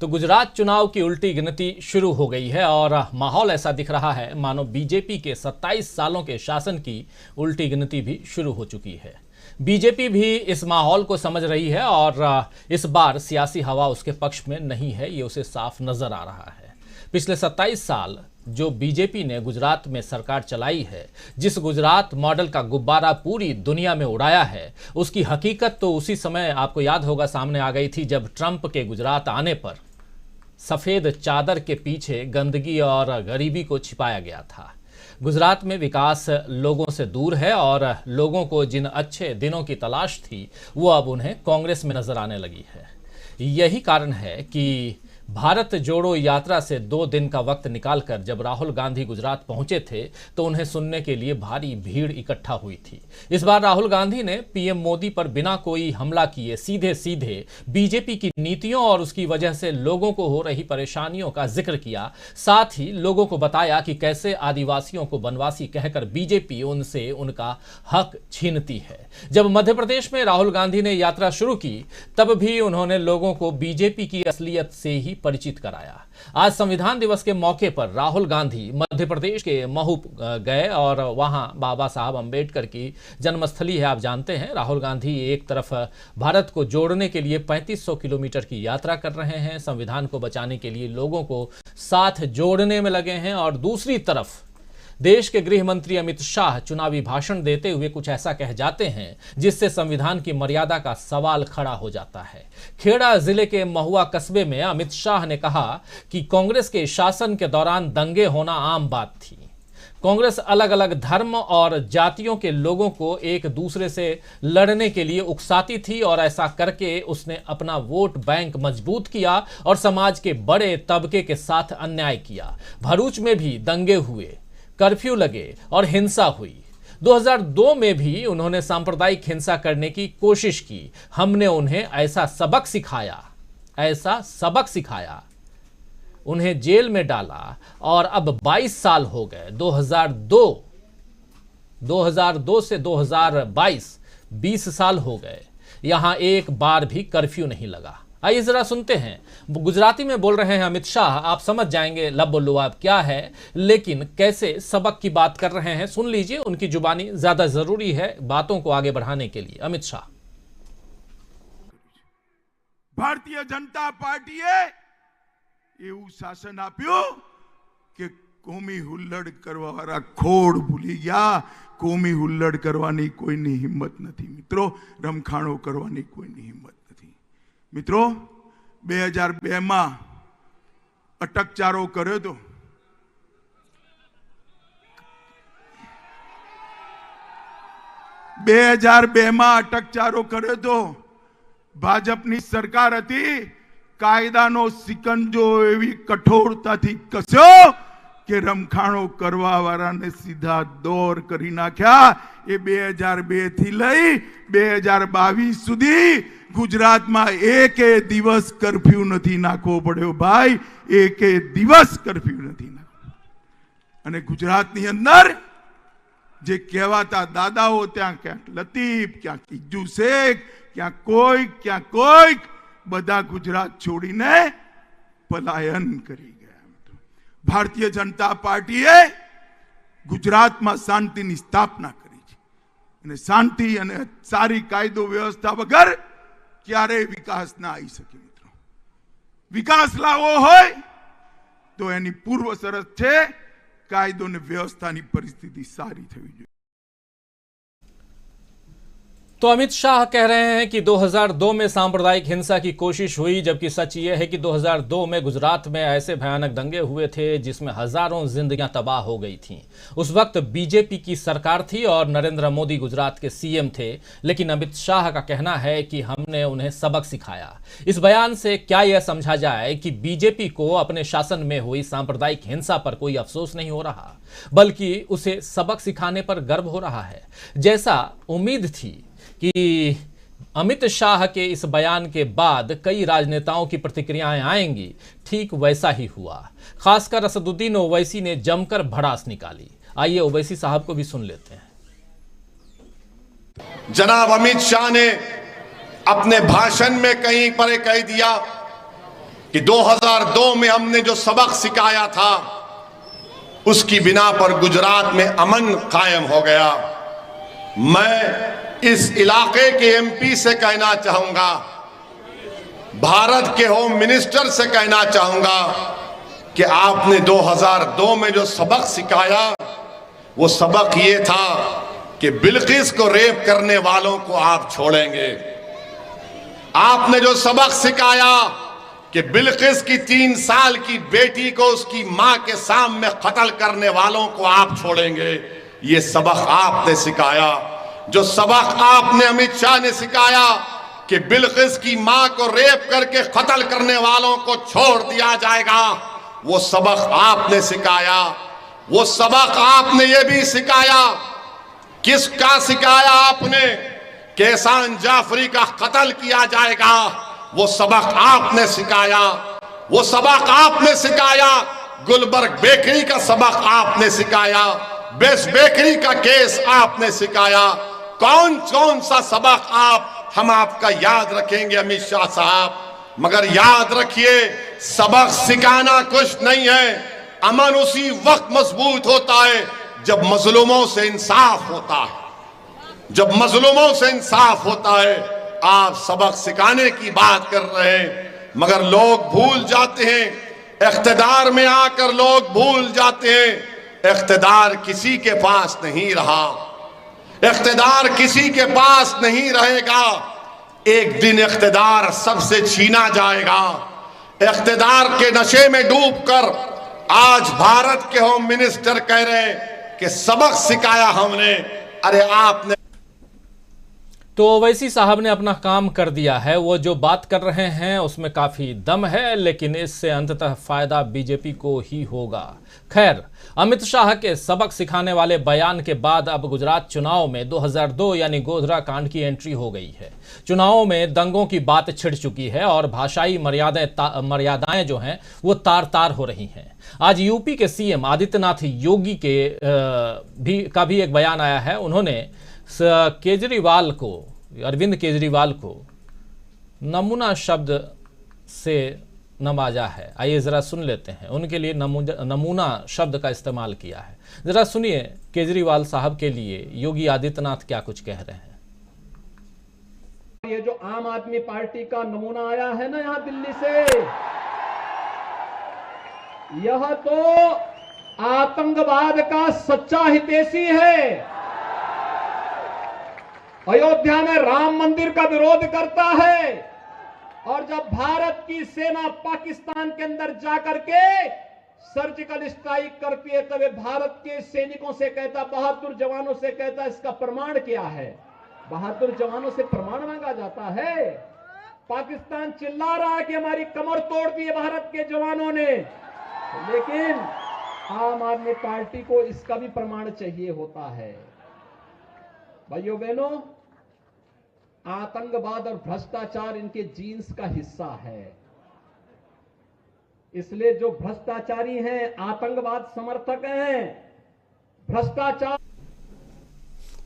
तो गुजरात चुनाव की उल्टी गिनती शुरू हो गई है और माहौल ऐसा दिख रहा है मानो बीजेपी के 27 सालों के शासन की उल्टी गिनती भी शुरू हो चुकी है। बीजेपी भी इस माहौल को समझ रही है और इस बार सियासी हवा उसके पक्ष में नहीं है, ये उसे साफ नजर आ रहा है। पिछले 27 साल जो बीजेपी ने गुजरात में सरकार चलाई है, जिस गुजरात मॉडल का गुब्बारा पूरी दुनिया में उड़ाया है, उसकी हकीकत तो उसी समय आपको याद होगा सामने आ गई थी जब ट्रंप के गुजरात आने पर सफेद चादर के पीछे गंदगी और गरीबी को छिपाया गया था। गुजरात में विकास लोगों से दूर है और लोगों को जिन अच्छे दिनों की तलाश थी वो अब उन्हें कांग्रेस में नजर आने लगी है। यही कारण है कि भारत जोड़ो यात्रा से 2 दिन का वक्त निकालकर जब राहुल गांधी गुजरात पहुंचे थे तो उन्हें सुनने के लिए भारी भीड़ इकट्ठा हुई थी। इस बार राहुल गांधी ने पीएम मोदी पर बिना कोई हमला किए सीधे सीधे बीजेपी की नीतियों और उसकी वजह से लोगों को हो रही परेशानियों का जिक्र किया। साथ ही लोगों को बताया कि कैसे आदिवासियों को बनवासी कहकर बीजेपी उनसे उनका हक छीनती है। जब मध्य प्रदेश में राहुल गांधी ने यात्रा शुरू की तब भी उन्होंने लोगों को बीजेपी की असलियत से ही परिचित कराया। आज संविधान दिवस के मौके पर राहुल गांधी मध्य प्रदेश के महू गए और वहां बाबा साहब अंबेडकर की जन्मस्थली है। आप जानते हैं राहुल गांधी एक तरफ भारत को जोड़ने के लिए 3500 किलोमीटर की यात्रा कर रहे हैं, संविधान को बचाने के लिए लोगों को साथ जोड़ने में लगे हैं, और दूसरी तरफ देश के गृह मंत्री अमित शाह चुनावी भाषण देते हुए कुछ ऐसा कह जाते हैं जिससे संविधान की मर्यादा का सवाल खड़ा हो जाता है। खेड़ा जिले के महुआ कस्बे में अमित शाह ने कहा कि कांग्रेस के शासन के दौरान दंगे होना आम बात थी। कांग्रेस अलग अलग धर्म और जातियों के लोगों को एक दूसरे से लड़ने के लिए उकसाती थी और ऐसा करके उसने अपना वोट बैंक मजबूत किया और समाज के बड़े तबके के साथ अन्याय किया। भरूच में भी दंगे हुए, कर्फ्यू लगे और हिंसा हुई। 2002 में भी उन्होंने सांप्रदायिक हिंसा करने की कोशिश की। हमने उन्हें ऐसा सबक सिखाया, उन्हें जेल में डाला और अब 22 साल हो गए। 2002 से 2022 20 साल हो गए, यहां एक बार भी कर्फ्यू नहीं लगा। आइए जरा सुनते हैं, गुजराती में बोल रहे हैं अमित शाह, आप समझ जाएंगे लबोलुआब क्या है, लेकिन कैसे सबक की बात कर रहे हैं सुन लीजिए। उनकी जुबानी ज्यादा जरूरी है बातों को आगे बढ़ाने के लिए। अमित शाह। भारतीय जनता पार्टीए એવું શાસન આપ્યું કે કોમી હુલ્લડ કરવાવાળા ખોડ ભૂલી ગયા, કોમી હુલ્લડ કરવાની કોઈની હિંમત નથી મિત્રો, રમખાણો કરવાની કોઈની હિંમત નથી મિત્રો। 2002 માં અટકચારો કર્યો તો, અટકચારો કર્યો તો ભાજપની સરકાર હતી। કાયદાનો સિકંજો એવી કઠોરતાથી કસ્યો કે રમખાણો કરવા વાળાને સીધા દોર કરી નાખ્યા। એ 2002 થી લઈ 2022 સુધી ગુજરાતમાં એકે દિવસ કર્ફ્યુ નથી નાખવો પડ્યો ભાઈ, એકે દિવસ કર્ફ્યુ નથી નાખવો। અને ગુજરાતની અંદર જે કહેવાતા દાદાઓ ત્યાં ક્યાંક લતીફ, ક્યાંક ઇજ્જુ શેખ, ક્યાંક કોઈક બધા ગુજરાત છોડીને પલાયન કરી ગયા। ભારતીય જનતા પાર્ટીએ ગુજરાતમાં શાંતિની સ્થાપના કરી છે અને શાંતિ અને સારી કાયદો વ્યવસ્થા વગર ક્યારેય વિકાસ ના આવી શકે મિત્રો। વિકાસ લાવવો હોય તો એની પૂર્વ શરત છે કાયદો અને વ્યવસ્થાની પરિસ્થિતિ સારી થવી જોઈએ। तो अमित शाह कह रहे हैं कि 2002 में सांप्रदायिक हिंसा की कोशिश हुई, जबकि सच यह है कि 2002 में गुजरात में ऐसे भयानक दंगे हुए थे जिसमें हजारों जिंदगियां तबाह हो गई थीं। उस वक्त बीजेपी की सरकार थी और नरेंद्र मोदी गुजरात के सीएम थे, लेकिन अमित शाह का कहना है कि हमने उन्हें सबक सिखाया। इस बयान से क्या यह समझा जाए कि बीजेपी को अपने शासन में हुई सांप्रदायिक हिंसा पर कोई अफसोस नहीं हो रहा, बल्कि उसे सबक सिखाने पर गर्व हो रहा है। जैसा उम्मीद थी कि अमित शाह के इस बयान के बाद कई राजनेताओं की प्रतिक्रियाएं आएंगी, ठीक वैसा ही हुआ। खासकर असदुद्दीन ओवैसी ने जमकर भड़ास निकाली। आइए ओवैसी साहब को भी सुन लेते हैं। जनाब अमित शाह ने अपने भाषण में कहीं पर कह दिया कि 2002 में हमने जो सबक सिखाया था उसकी बिना पर गुजरात में अमन कायम हो गया। मैं इस इलाके के एमपी से कहना चाहूंगा, भारत के होम मिनिस्टर से कहना चाहूंगा कि आपने 2002 में जो सबक सिखाया वो सबक ये था कि बिल्किस को रेप करने वालों को आप छोड़ेंगे। आपने जो सबक सिखाया कि बिल्किस की 3 साल की बेटी को उसकी मां के सामने कत्ल करने वालों को आप छोड़ेंगे, ये सबक आपने सिखाया। जो सबक आपने अमित शाह ने सिखाया कि बिल्किस की मां को रेप करके कत्ल करने वालों को छोड़ दिया जाएगा, वो सबक आपने सिखाया। वो सबक आपने ये भी सिखाया, किसका सिखाया आपने, कि एहसान जाफरी का कत्ल किया जाएगा, वो सबक आपने सिखाया। वो सबक आपने सिखाया, गुलबर्ग बेकरी का सबक आपने सिखाया, बेस्ट बेकरी का केस आपने सिखाया। कौन कौन सा सबक हम आपका याद रखेंगे अमित शाह साहब, मगर याद रखिए सबक सिखाना कुछ नहीं है। अमन उसी वक्त मजबूत होता है जब मजलूमों से इंसाफ होता है, जब मजलूमों से इंसाफ होता है। आप सबक सिखाने की बात कर रहे हैं, मगर लोग भूल जाते हैं, इख्तिदार में आकर लोग भूल जाते हैं इख्तिदार किसी के पास नहीं रहा, इख्तिदार किसी के पास नहीं रहेगा। एक दिन इख्तिदार सबसे छीना जाएगा। इख्तिदार के नशे में डूबकर आज भारत के होम मिनिस्टर कह रहे हैं कि सबक सिखाया हमने। अरे आपने तो ओवैसी साहब ने अपना काम कर दिया है। वो जो बात कर रहे हैं उसमें काफ़ी दम है, लेकिन इससे अंततः फायदा बीजेपी को ही होगा। खैर, अमित शाह के सबक सिखाने वाले बयान के बाद अब गुजरात चुनाव में 2002 यानी गोधरा कांड की एंट्री हो गई है। चुनावों में दंगों की बात छिड़ चुकी है और भाषाई मर्यादाएं जो हैं वो तार तार हो रही हैं। आज यूपी के सीएम आदित्यनाथ योगी के का भी एक बयान आया है। उन्होंने केजरीवाल को, अरविंद केजरीवाल को नमूना शब्द से नवाजा है। आइए जरा सुन लेते हैं। उनके लिए नमूना शब्द का इस्तेमाल किया है। जरा सुनिए केजरीवाल साहब के लिए योगी आदित्यनाथ क्या कुछ कह रहे हैं। ये जो आम आदमी पार्टी का नमूना आया है ना यहां दिल्ली से, यह तो आतंकवाद का सच्चा हितैषी है। अयोध्या में राम मंदिर का विरोध करता है और जब भारत की सेना पाकिस्तान के अंदर जाकर के सर्जिकल स्ट्राइक करती है तब भारत के सैनिकों से कहता, बहादुर जवानों से कहता, इसका प्रमाण क्या है? बहादुर जवानों से प्रमाण मांगा जाता है। पाकिस्तान चिल्ला रहा है कि हमारी कमर तोड़ दी है भारत के जवानों ने, लेकिन आम आदमी पार्टी को इसका भी प्रमाण चाहिए होता है। भाइयों बहनों, आतंकवाद और भ्रष्टाचार इनके जीन्स का हिस्सा है। इसलिए जो भ्रष्टाचारी हैं, आतंकवाद समर्थक हैं, भ्रष्टाचार।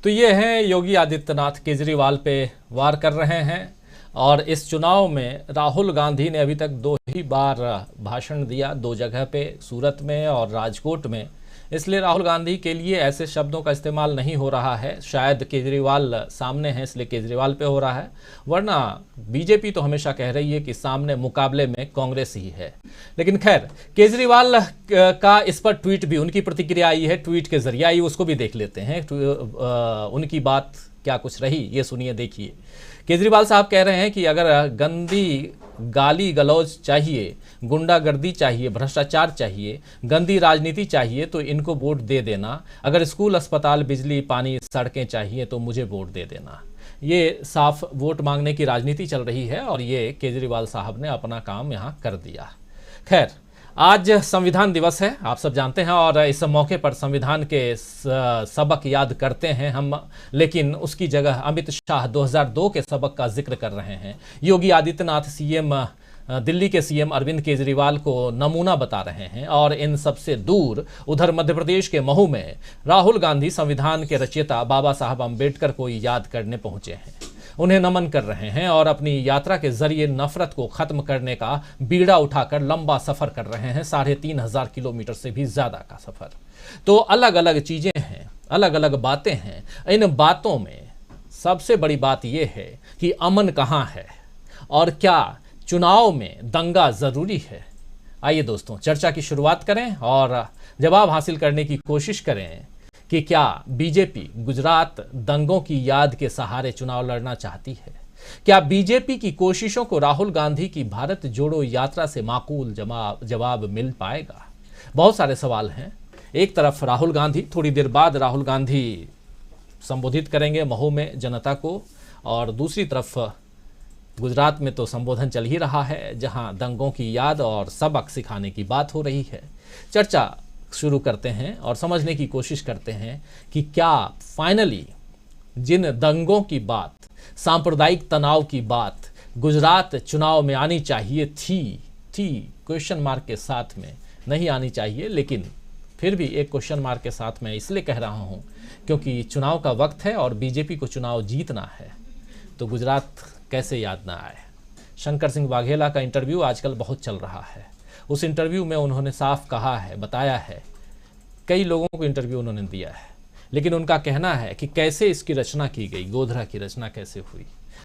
तो ये हैं योगी आदित्यनाथ, केजरीवाल पे वार कर रहे हैं। और इस चुनाव में राहुल गांधी ने अभी तक 2 ही बार भाषण दिया, 2 जगह पे, सूरत में और राजकोट में। इसलिए राहुल गांधी के लिए ऐसे शब्दों का इस्तेमाल नहीं हो रहा है। शायद केजरीवाल सामने हैं इसलिए केजरीवाल पे हो रहा है, वरना बीजेपी तो हमेशा कह रही है कि सामने मुकाबले में कांग्रेस ही है। लेकिन खैर, केजरीवाल का इस पर ट्वीट भी, उनकी प्रतिक्रिया आई है, ट्वीट के जरिए आई, उसको भी देख लेते हैं। उनकी बात क्या कुछ रही, ये सुनिए, देखिए। केजरीवाल साहब कह रहे हैं कि अगर गंदी गाली गलौज चाहिए, गुंडागर्दी चाहिए, भ्रष्टाचार चाहिए, गंदी राजनीति चाहिए तो इनको वोट दे देना। अगर स्कूल, अस्पताल, बिजली, पानी, सड़कें चाहिए तो मुझे वोट दे देना। ये साफ वोट मांगने की राजनीति चल रही है और ये केजरीवाल साहब ने अपना काम यहाँ कर दिया। खैर, आज संविधान दिवस है, आप सब जानते हैं, और इस मौके पर संविधान के सबक याद करते हैं हम, लेकिन उसकी जगह अमित शाह 2002 के सबक का जिक्र कर रहे हैं। योगी आदित्यनाथ सीएम, दिल्ली के सीएम अरविंद केजरीवाल को नमूना बता रहे हैं, और इन सबसे दूर उधर मध्य प्रदेश के महू में राहुल गांधी संविधान के रचयिता बाबा साहब अम्बेडकर को याद करने पहुंचे हैं। उन्हें नमन कर रहे हैं और अपनी यात्रा के जरिए नफरत को खत्म करने का बीड़ा उठाकर लंबा सफर कर रहे हैं, 3,500 किलोमीटर से भी ज्यादा का सफर। तो अलग अलग चीजें हैं, अलग अलग बातें हैं। इन बातों में सबसे बड़ी बात यह है कि अमन कहाँ है और क्या चुनाव में दंगा जरूरी है। आइए दोस्तों, चर्चा की शुरुआत करें और जवाब हासिल करने की कोशिश करें कि क्या बीजेपी गुजरात दंगों की याद के सहारे चुनाव लड़ना चाहती है? क्या बीजेपी की कोशिशों को राहुल गांधी की भारत जोड़ो यात्रा से माकूल जवाब मिल पाएगा? बहुत सारे सवाल हैं। एक तरफ राहुल गांधी, थोड़ी देर बाद राहुल गांधी संबोधित करेंगे महू में जनता को, और दूसरी तरफ गुजरात में तो संबोधन चल ही रहा है जहां दंगों की याद और सबक सिखाने की बात हो रही है। चर्चा शुरू करते हैं और समझने की कोशिश करते हैं कि क्या फाइनली जिन दंगों की बात, सांप्रदायिक तनाव की बात गुजरात चुनाव में आनी चाहिए थी क्वेश्चन मार्क के साथ में, नहीं आनी चाहिए, लेकिन फिर भी एक क्वेश्चन मार्क के साथ मैं इसलिए कह रहा हूं क्योंकि चुनाव का वक्त है और बीजेपी को चुनाव जीतना है, तो गुजरात कैसे याद ना आए। शंकर सिंह वाघेला का इंटरव्यू आजकल बहुत चल रहा है। उस इंटरव्यू में उन्होंने साफ कहा है, बताया है, कई लोगों को इंटरव्यू उन्होंने दिया है, लेकिन उनका कहना है कि कैसे इसकी रचना की गई, गोधरा की रचना कैसे हुई।